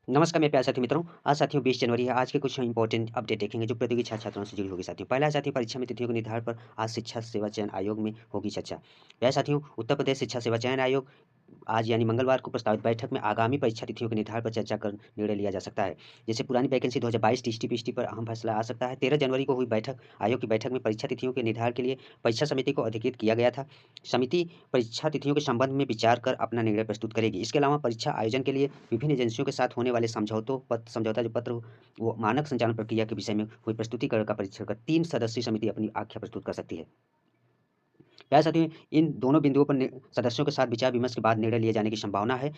नमस्कार मेरे प्यारे साथी मित्रों। आज साथियों 20 जनवरी है। आज के कुछ इंपॉर्टेंट अपडेट देखेंगे जो प्रतियोगी छात्र-छात्राओं से जुड़ी होगी साथियों। पहला है साथियों परीक्षा में तिथियों के निर्धारण पर आज शिक्षा सेवा चयन आयोग में होगी चर्चा। प्यारे साथियों उत्तर प्रदेश शिक्षा सेवा चयन आयोग आज यानी मंगलवार को प्रस्तावित बैठक में आगामी परीक्षा तिथियों के निर्धारण पर चर्चा कर निर्णय लिया जा सकता है। जैसे पुरानी वैकेंसी 2022 टीटी-पीटी पर अहम फैसला आ सकता है। 13 जनवरी को हुई बैठक आयोग की बैठक में परीक्षा तिथियों के निर्धारण के लिए परीक्षा समिति को अधिकृत किया गया था। समिति परीक्षा तिथियों के संबंध में विचार कर अपना निर्णय प्रस्तुत करेगी। इसके अलावा परीक्षा आयोजन के लिए विभिन्न एजेंसियों के साथ होने वाले समझौता जो पत्र वो मानक संचालन प्रक्रिया के विषय में हुई प्रस्तुतिकरण का परीक्षण कर 3 सदस्यीय समिति अपनी आख्या प्रस्तुत कर सकती है। प्यारे साथियों इन दोनों बिंदुओं पर सदस्यों के साथ विचार विमर्श के बाद निर्णय लिए जाने की संभावना है,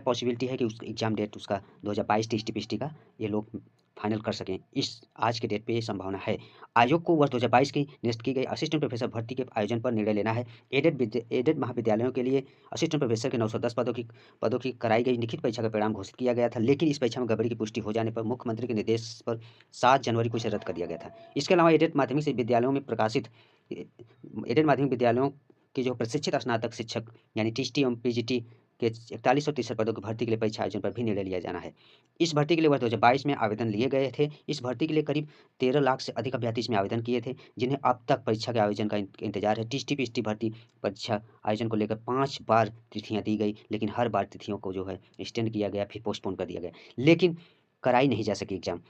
पॉसिबिलिटी है कि उस एग्जाम डेट उसका 2022 टीटी-पीटी का ये लोग फाइनल कर सकें। इस आज के डेट पे ये संभावना है। आयोग को वर्ष 2022 की नियुक्त की गई असिस्टेंट प्रोफेसर भर्ती के आयोजन पर निर्णय लेना है। एडेड महाविद्यालयों के लिए असिस्टेंट प्रोफेसर के 910 पदों की कराई गई लिखित परीक्षा का परिणाम घोषित किया गया था, लेकिन इस परीक्षा में गड़बड़ी की पुष्टि हो जाने पर मुख्यमंत्री के निर्देश पर 7 जनवरी को इसे रद्द कर दिया गया था। इसके अलावा एडेड माध्यमिक विद्यालयों के जो प्रशिक्षित स्नातक शिक्षक यानी टीटी एवं पीजीटी के 41 और 63 पदों की भर्ती के लिए परीक्षा आयोजन पर भी निर्णय लिया जाना है। इस भर्ती के लिए वर्ष 2022 में आवेदन लिए गए थे। इस भर्ती के लिए करीब 13 लाख से अधिक अभ्यर्थी इसमें आवेदन किए थे, जिन्हें अब तक परीक्षा के आयोजन का इंतजार है। टीटी-पीटी भर्ती परीक्षा आयोजन को लेकर 5 बार तिथियां दी गई, लेकिन हर बार तिथियों को जो है एक्सटेंड किया गया, फिर पोस्टपोन कर दिया गया, लेकिन कराई नहीं जा सकी एग्जाम।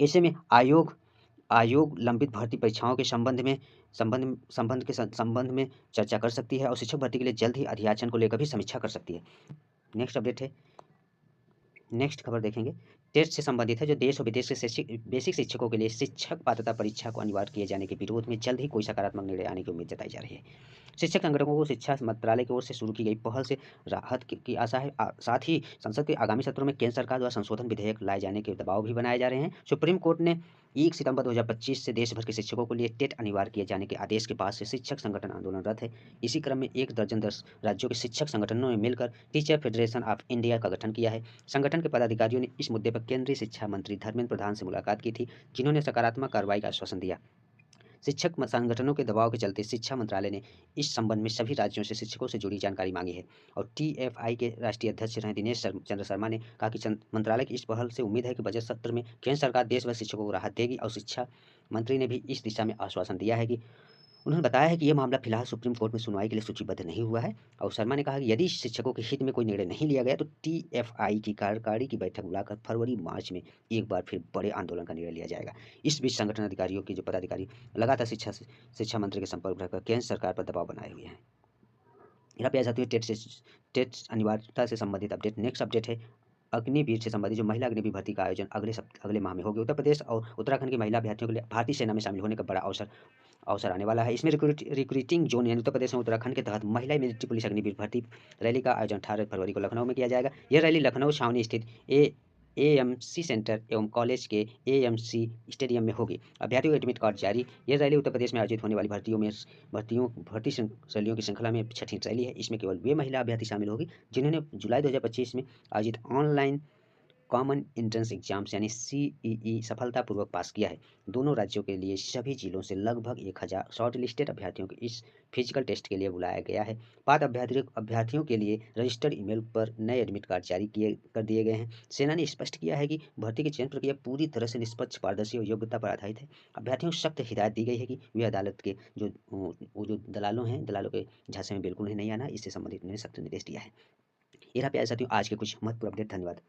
ऐसे में आयोग आयोग लंबित भर्ती परीक्षाओं के संबंध में चर्चा कर सकती है और शिक्षक भर्ती के लिए जल्द ही अधियाचन को लेकर भी समीक्षा कर सकती है। नेक्स्ट अपडेट है, नेक्स्ट खबर देखेंगे, टेस्ट से संबंधित है जो देश और विदेश के बेसिक शिक्षकों के लिए शिक्षक पात्रता परीक्षा को अनिवार्य किए जाने के विरोध में जल्द ही कोई सकारात्मक निर्णय आने की उम्मीद जताई जा रही है। शिक्षक संगठनों को शिक्षा मंत्रालय की ओर से शुरू की गई पहल से राहत की आशा है। साथ ही संसद के आगामी सत्रों में केंद्र सरकार द्वारा संशोधन विधेयक लाए जाने के दबाव भी बनाए जा रहे हैं। सुप्रीम कोर्ट ने 1 सितंबर 2025 से देश भर के शिक्षकों के लिए टेट अनिवार्य किए जाने के आदेश के बाद से शिक्षक संगठन आंदोलनरत है। इसी क्रम में 1 दर्जन 10 राज्यों के शिक्षक संगठनों ने मिलकर टीचर फेडरेशन ऑफ इंडिया का गठन किया है। संगठन के पदाधिकारियों ने इस मुद्दे पर केंद्रीय शिक्षा मंत्री धर्मेंद्र प्रधान से मुलाकात की थी, जिन्होंने सकारात्मक कार्रवाई का आश्वासन दिया। शिक्षक संगठनों के दबाव के चलते शिक्षा मंत्रालय ने इस संबंध में सभी राज्यों से शिक्षकों से जुड़ी जानकारी मांगी है और टीएफआई के राष्ट्रीय अध्यक्ष रहे दिनेश चंद्र शर्मा ने कहा कि मंत्रालय की इस पहल से उम्मीद है कि बजट सत्र में केंद्र सरकार देश भर शिक्षकों को राहत देगी और शिक्षा मंत्री ने भी इस दिशा में आश्वासन दिया है कि उन्होंने बताया है कि यह मामला फिलहाल सुप्रीम कोर्ट में सुनवाई के लिए सूचीबद्ध नहीं हुआ है और शर्मा ने कहा कि यदि शिक्षकों के हित में कोई निर्णय नहीं लिया गया तो टीएफआई की कार्यकारी की बैठक बुलाकर फरवरी मार्च में एक बार फिर बड़े आंदोलन का निर्णय लिया जाएगा। इस बीच संगठन अधिकारियों के जो पदाधिकारी लगातार शिक्षा मंत्री के संपर्क रखकर केंद्र सरकार पर दबाव बनाए हुए हैं। यहाँ पे आ जाती है टेट अनिवार्यता से संबंधित अपडेट। नेक्स्ट अपडेट है अग्निवीर से संबंधित जो महिला अग्निवीर भर्ती का आयोजन अगले माह में होगी। उत्तर प्रदेश और उत्तराखंड की महिला अभ्यर्थियों के लिए भारतीय सेना में शामिल होने का बड़ा अवसर आने वाला है। इसमें रिक्रूटिंग जोन यानी उत्तर प्रदेश और उत्तराखंड के तहत महिला मिलिट्री पुलिस अग्निवीर भर्ती रैली का आयोजन 18 फरवरी को लखनऊ में किया जाएगा। यह रैली लखनऊ छावनी स्थित एएमसी सेंटर एवं कॉलेज के एएमसी स्टेडियम में होगी। अभ्यर्थियों को एडमिट कार्ड जारी। यह रैली उत्तर प्रदेश में आयोजित होने वाली भर्ती रैलियों की श्रृंखला में छठी रैली है। इसमें केवल वे महिला अभ्यर्थी शामिल होगी जिन्होंने जुलाई 2025 में आयोजित ऑनलाइन कॉमन एंट्रेंस एग्जाम्स यानी सीईई सफलतापूर्वक पास किया है। दोनों राज्यों के लिए सभी जिलों से लगभग 1000 शॉर्ट लिस्टेड अभ्यर्थियों को इस फिजिकल टेस्ट के लिए बुलाया गया है। पात्र अभ्यर्थियों के लिए रजिस्टर्ड ईमेल पर नए एडमिट कार्ड जारी कर दिए गए हैं। सेना ने स्पष्ट किया है कि भर्ती की चयन प्रक्रिया पूरी तरह से निष्पक्ष, पारदर्शी और योग्यता पर आधारित है। अभ्यर्थियों को सख्त हिदायत दी गई है कि वे अदालत के जो दलालों के झांसे में बिल्कुल नहीं आना। इससे संबंधित उन्होंने सख्त निर्देश दिया है। ये रहा प्यारे साथियों आज के कुछ महत्वपूर्ण अपडेट। धन्यवाद।